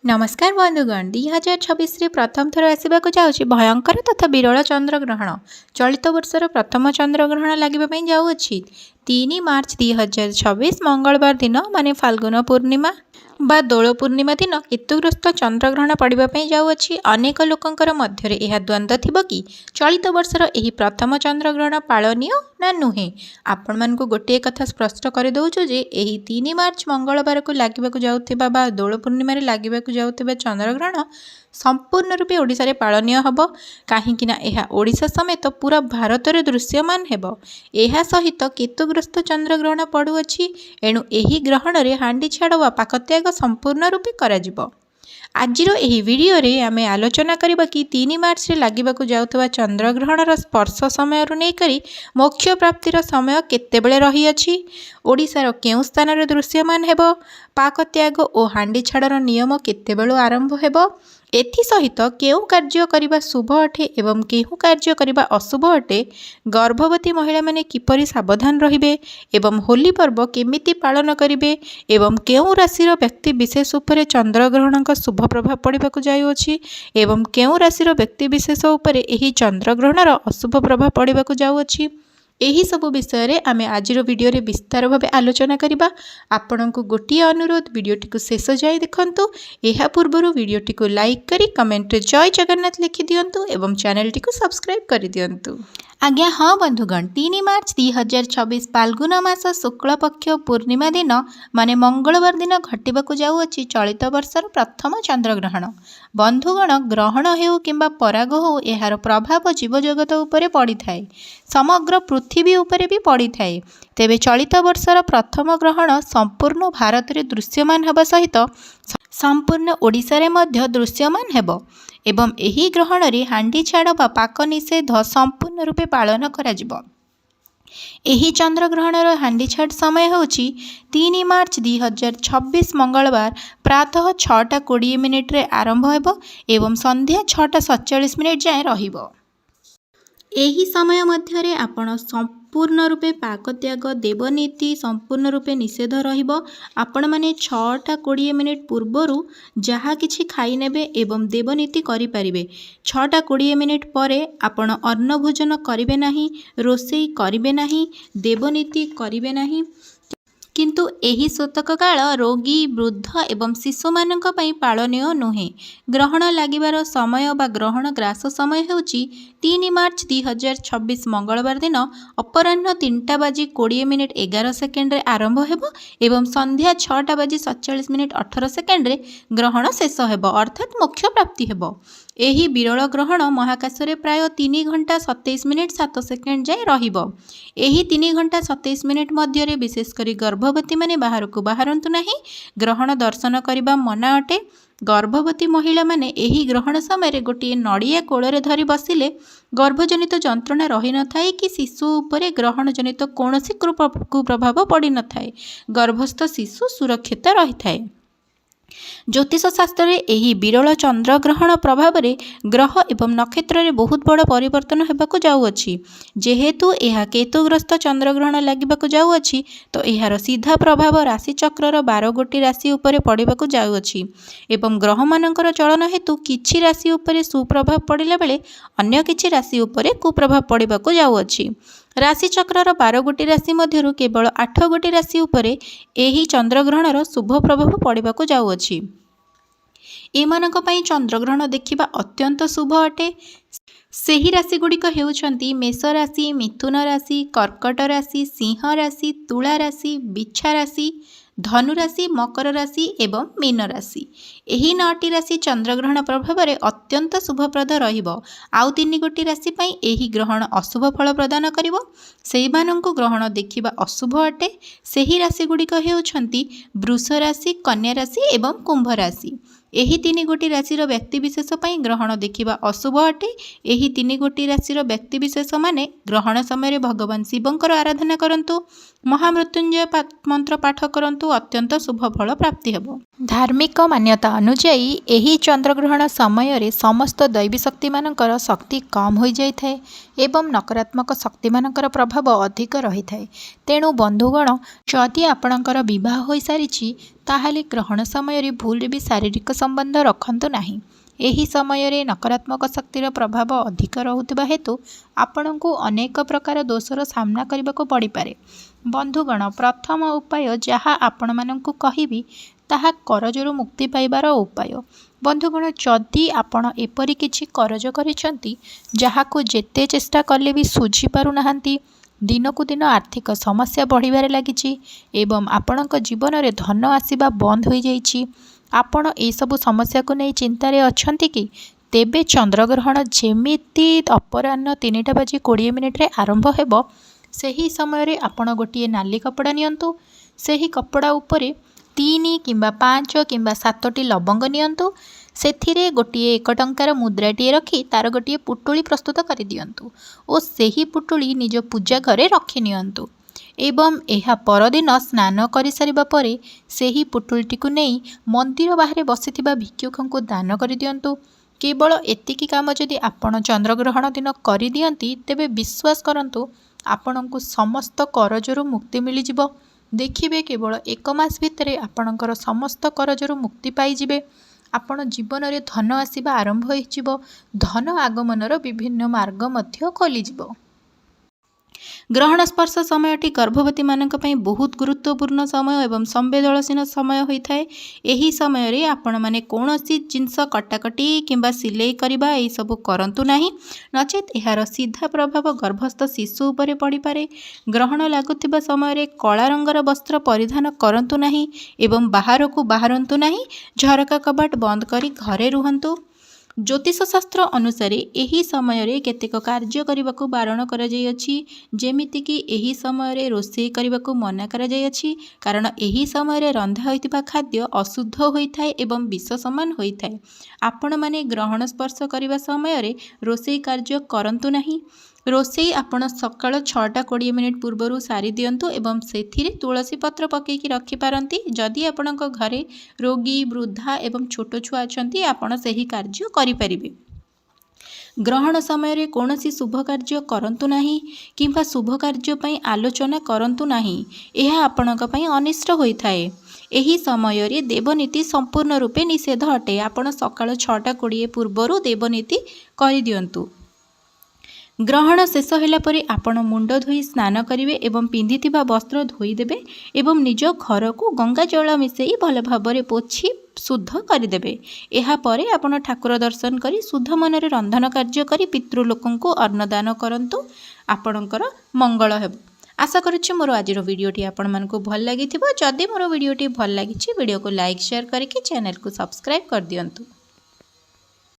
नमस्कार बंधुगण 2026 रे प्रथम थर आसवाक जाऊँगी भयंकर तथा विरल चंद्रग्रहण। चलित वर्षर प्रथम चंद्रग्रहण लगे जाऊँगी 3 मार्च 2026 मंगलवार दिन माने फाल्गुन पूर्णिमा बा दोल पूर्णिमा दिन केतुग्रस्त चंद्रग्रहण पड़ापी जाऊँगी। अनेक लोकंकर मध्य यह द्वंद्व थिबो कि चलित वर्षर यही प्रथम चंद्रग्रहण पालनीय ना नुहे। आपण मानकु गोटे कथा स्पष्ट कर दउछु जे एही 3 मार्च मंगलवार को लागिबाकु जाउथिबा बा दोल पूर्णिमा रे लागिबाकु जाउथिबा चंद्रग्रहण संपूर्ण रूपे ओडिशा रे पालनीय हबो। काहेकि ना एहा ओडिशा समेत पूरा भारत रे दृश्यमान हेबो। एहा सहित केतुग्रस्त चंद्रग्रहण पड़ुअछि। एणु एही ग्रहण रे हांडी छाड़ वा पाकत्याग संपूर्ण रूपे कराजिबो। आजिर एही वीडियो रे आमे आलोचना करिबा कि 3 मार्च रे लागिबाकु जाउथबा चंद्रग्रहणर स्पर्श समय रु नै करी मोक्ष प्राप्तिर समय केतेबेले रही अछि, ओडिशार केउ स्थान रे दृश्यमान हेबो, पाकत्याग ओ हांडी छाड़र नियम केतेबेलु आरंभ हेबो, एथि सहित केउ कार्य करिबा शुभ अटे एवं केउ कार्य करिबा अशुभ अटे, गर्भवती महिला माने किपरि सावधान रहिबे एवं होली पर्व केमिति पालन करिबे एवं केउ राशिर व्यक्ति विशेष उपरे चंद्रग्रहणक शुभ प्रभाव पड़िबाकु जाउअछि एवं केउ राशिर व्यक्ति विशेष उपरे एही चंद्रग्रहणर अशुभ प्रभाव पड़िबाकु जाउअछि। एही सब विषय रे आमे आजिर वीडियो रे विस्तार भावे आलोचना करिबा। आपनकु गोटिए अनुरोध वीडियोटी को शेष जाय देखंतु। एहा पूर्वरु वीडियोटी को लाइक करी कमेंट रे जय जगन्नाथ लिखि दियंतु एवं चैनल टी को सब्सक्राइब करि दियंतु। आज्ञा हाँ बंधुगण 3 मार्च 2026 फाल्गुन मास शुक्ल पक्ष पूर्णिमा दिन माने मंगलवार दिन घटिबाकु जाउअछि चलित वर्षर प्रथम चंद्रग्रहण। बंधुगण ग्रहण हेउ किंबा पराग हो एहार प्रभाव जीव जगत उपरे पड़ी थाए, समग्र पृथ्वी उपरे भी पड़ी थाए। तेबे चलित वर्षर प्रथम ग्रहण संपूर्ण भारत रे दृश्यमान हेबा सहित संपूर्ण ओडिशा रे मध्य दृश्यमान हेबो एवं एही ग्रहण रे हांडी छाड़ बा पाक निषेध संपूर्ण रूपे पालन करा जिवो। एही चंद्रग्रहणर हांडी छाड़ समय होची 3 मार्च 2026 मंगलवार प्रातः 6:20 रे आरंभ हेबो एवं संध्या 6:47 जाए रहिबो। एही समय मध्य रे आपण संपूर्ण रूपे पाकत्याग देवनीति संपूर्ण रूपे निषेध रहिबो। आपण माने 6:20 पूर्वरु जहा किछि खाई नेबे एवं देवनीति करि परिबे। 6:20 परे आपण अन्न भोजन करिबे नाही, रोषेई करिबे नाही, देवनीति करिबे नाही। किंतु एही शोतक काल रोगी वृद्ध एवं शिशु मानक पई पालनीय नुहे। ग्रहण लागिबार समय बा ग्रहण ग्रास समय हेउची 3 मार्च 2026 मंगलवार दिन अपराह्न 3:20 11 सेकेंड रे आरंभ हेबो एवं संध्या 6:47 18 सेकेंड रे ग्रहण शेष हेबो अर्थात मोक्ष प्राप्ति हेबो। एही विरल ग्रहण महाकाश रे प्राय 3 घंटा 27 मिनिट 7 सेकेंड जाए रहिबो। एही 3 घंटा 27 मिनिट मध्य रे विशेष करी गर्भवती माने बाहर को बाहरंतु नाही, ग्रहण दर्शन करिबा मना अटे। गर्भवती महिला माने एही ग्रहण समय रे गोटे नड़िया कोଳରେ धरी बसिले गर्भजनित जंत्रणा रही न थाए कि शिशु उपरे ग्रहण जनित कोनोसी कुप्रभाव पड़ी न थाए, गर्भस्थ शिशु सुरक्षित रही थाए। ज्योतिष शास्त्र रे एही विरल चंद्रग्रहण प्रभाव रे ग्रह एवं नक्षत्र रे बहुत बड़ परिवर्तन हेबाकु जाउअछि। जेहेतु एहा केतुग्रस्त चंद्रग्रहण लागिबाकु जाउअछि तो एहार सीधा प्रभाव राशि चक्रर 12 गोटी राशि उपरे पड़िबाकु जाउअछि एवं ग्रह मानकर चलन हेतु किछि राशि उपरे सुप्रभाव पड़िला बेले अन्य किछि राशि उपरे कुप्रभाव पड़िबाकु जाउअछि। राशि चक्रर 12 गोटी राशि मध्यरु केवल 8 गोटी राशि उपरे एही चंद्रग्रहणर शुभ प्रभाव पड़िबाकु जाउअछि। एमानक पई चंद्रग्रहण देखिबा अत्यंत शुभ अटे। सेही राशि गुड़िक हेउछंती मेष राशि, मिथुन राशि, कर्कट राशि, सिंह राशि, तुला राशि, बिच्छा राशि, धनु राशि, मकर राशि एवं मीन राशि। एही 9टी राशि चंद्रग्रहण प्रभाव रे अत्यंत शुभप्रद रहिबो। आउ 3 गोटी राशि पई एही ग्रहण अशुभ फल प्रदान करिवो। सेहिमानंकु ग्रहण देखिबा अशुभ अटे। सेही राशि गुड़िक हेउछंती वृष राशि, कन्या राशि एवं कुंभ राशि। एही 3 गोटी राशिर व्यक्ति विशेष पई ग्रहण देखिबा अशुभ अटे। एही 3 गोटी राशिर व्यक्ति विशेष माने ग्रहण समय भगवान शिवंकर आराधना करंतु, महामृत्युंजय मंत्र पाठ करंतु, अत्यंत शुभ फल प्राप्ति हेबो। धार्मिक मान्यता अनुଯାयी एही चंद्रग्रहण समय रे समस्त दैवी शक्ति मानकर शक्ति कम हो जाय थाए एवं नकारात्मक शक्ति मानकर प्रभाव अधिक रही थाए। तेणु बंधुगण जदि आपणकर विवाह हो सारी ताहले ग्रहण समय भूल भी शारीरिक संबंध रखंतु नाही। एही समय रे नकारात्मक शक्तिर प्रभाव अधिक रहुथिबा हेतु आपण को अनेक प्रकार दोषर सामना करने को पड़ पारे। बंधुगण प्रथम उपाय जहाँ आपण मानंकु कहिबी ताहा करजरु मुक्ति पाइबार उपाय। बंधुगण जदि आपण एपरि किछि करज करिसंती जहाको जेते चेष्टा कले भी सुझी पारु नाहंती, दिनकु दिन आर्थिक समस्या बढ़िबारे लागिछि एवं आपणक जीवन रे धन आसीबा बंद हो जाइछि, आपण ए सब समस्या को नहीं चिंतारे अछंती कि तेबे चंद्रग्रहण जेमिति अपराह्न 3:20 रे आरंभ हेबो सही समय रे आपण गोटिए नाली कपड़ा नियंतु। सही कपड़ा उपरे 3 किंबा 5 किंबा 7टी लवंग नियंतु। सेथिरे गोटिए 1 टंकार मुद्राटीए रखी तार गोटिए पुटुली प्रस्तुत कर दियंतु और सही पुटुली निज पूजा घरे रखी नियंतु एवं एहा परदिन स्नान करि सारिबा परे सही पुटुलटी को नहीं मंदिर बाहरे बसिथिबा भिक्षुक को दान कर दियंतु। केवल एतिकी काम जदि आपण चंद्रग्रहण दिन कर दियंती तेबे विश्वास करंतु आपणको समस्त करजरु मुक्ति मिली जिवो। देखिबे केवल 1 मास भितरे आपणकर समस्त करजरु मुक्ति पाई जिवे। आपण जीवन रे धन आसीबा आरंभ होई जिवो। धन आगमनर विभिन्न मार्ग मध्य खोली जिवो। ग्रहण स्पर्श समयटी गर्भवती मानक पई बहुत गुरुत्वपूर्ण समय एवं संवेदनशील समय होता है। यही समय रे आपण माने कोनोसी जिंस कटाकटी किंबा सिलाई करबा ए सब करंतु नाही, नचेत एहार सीधा प्रभाव गर्भस्थ शिशु उपरे पड़ी पारे। ग्रहण लागुथिबा समय रे कला रंगर वस्त्र परिधान करंतु नाही एवं बाहर को बाहरंतु नाही। झरका कबाट बंद करी घरे रुहंतु। ज्योतिष शास्त्र अनुसार यही समय रे केतेक कार्य करने को बारण कर जेमिति कि एही समय रे रोषेई करने को मना कर कारण एही समय रे रंधा होइतिबा खाद्य अशुद्ध होइथाय एवं विष समान होइथाय। आपण माने ग्रहण स्पर्श करने समय रे रोषेई कार्य करंतु नाही। रोषेई आपण सकाळ 6:20 पूर्वर सारी दियंतु एवं सेथिरे तुलसी पत्र पकेकी रखि पारंती। जदि आपणक घरे रोगी वृद्धा एवं छोट छुआ अछंती आपण सही कार्य करि परिबे। ग्रहण समय रे कोनोसी शुभ कार्य करंतु नाही किंबा शुभ कार्य पई आलोचना करंतु नाही, एहा आपणक पई अनिष्ट होइथाय। एही समय रे देवनीति संपूर्ण रूपे निषेध अटे। आपण सकाळ 6:20 पूर्वर देवनीति करि दियंतु। ग्रहण शेष होला परे आपण मुंड धोई स्नान करिवे एवं पिंधिथिबा वस्त्र धोईदेबे एवं निज घर को गंगा जल मिसेई भल भाबरे पोछि शुद्ध करदेबे। एहा परे आपण ठाकुर दर्शन करी शुद्ध मनरे रंधन कार्य करी पितृलोकंकु अन्नदान करंतु। आपणकर मंगल हेबो। आशा करुछि मोर आजिर वीडियोटी आपण मानकु भल लागिथिबो। जदि मोर वीडियोटी भल लागिछि वीडियो को लाइक शेयर करके चैनल को सब्सक्राइब कर दियंतु।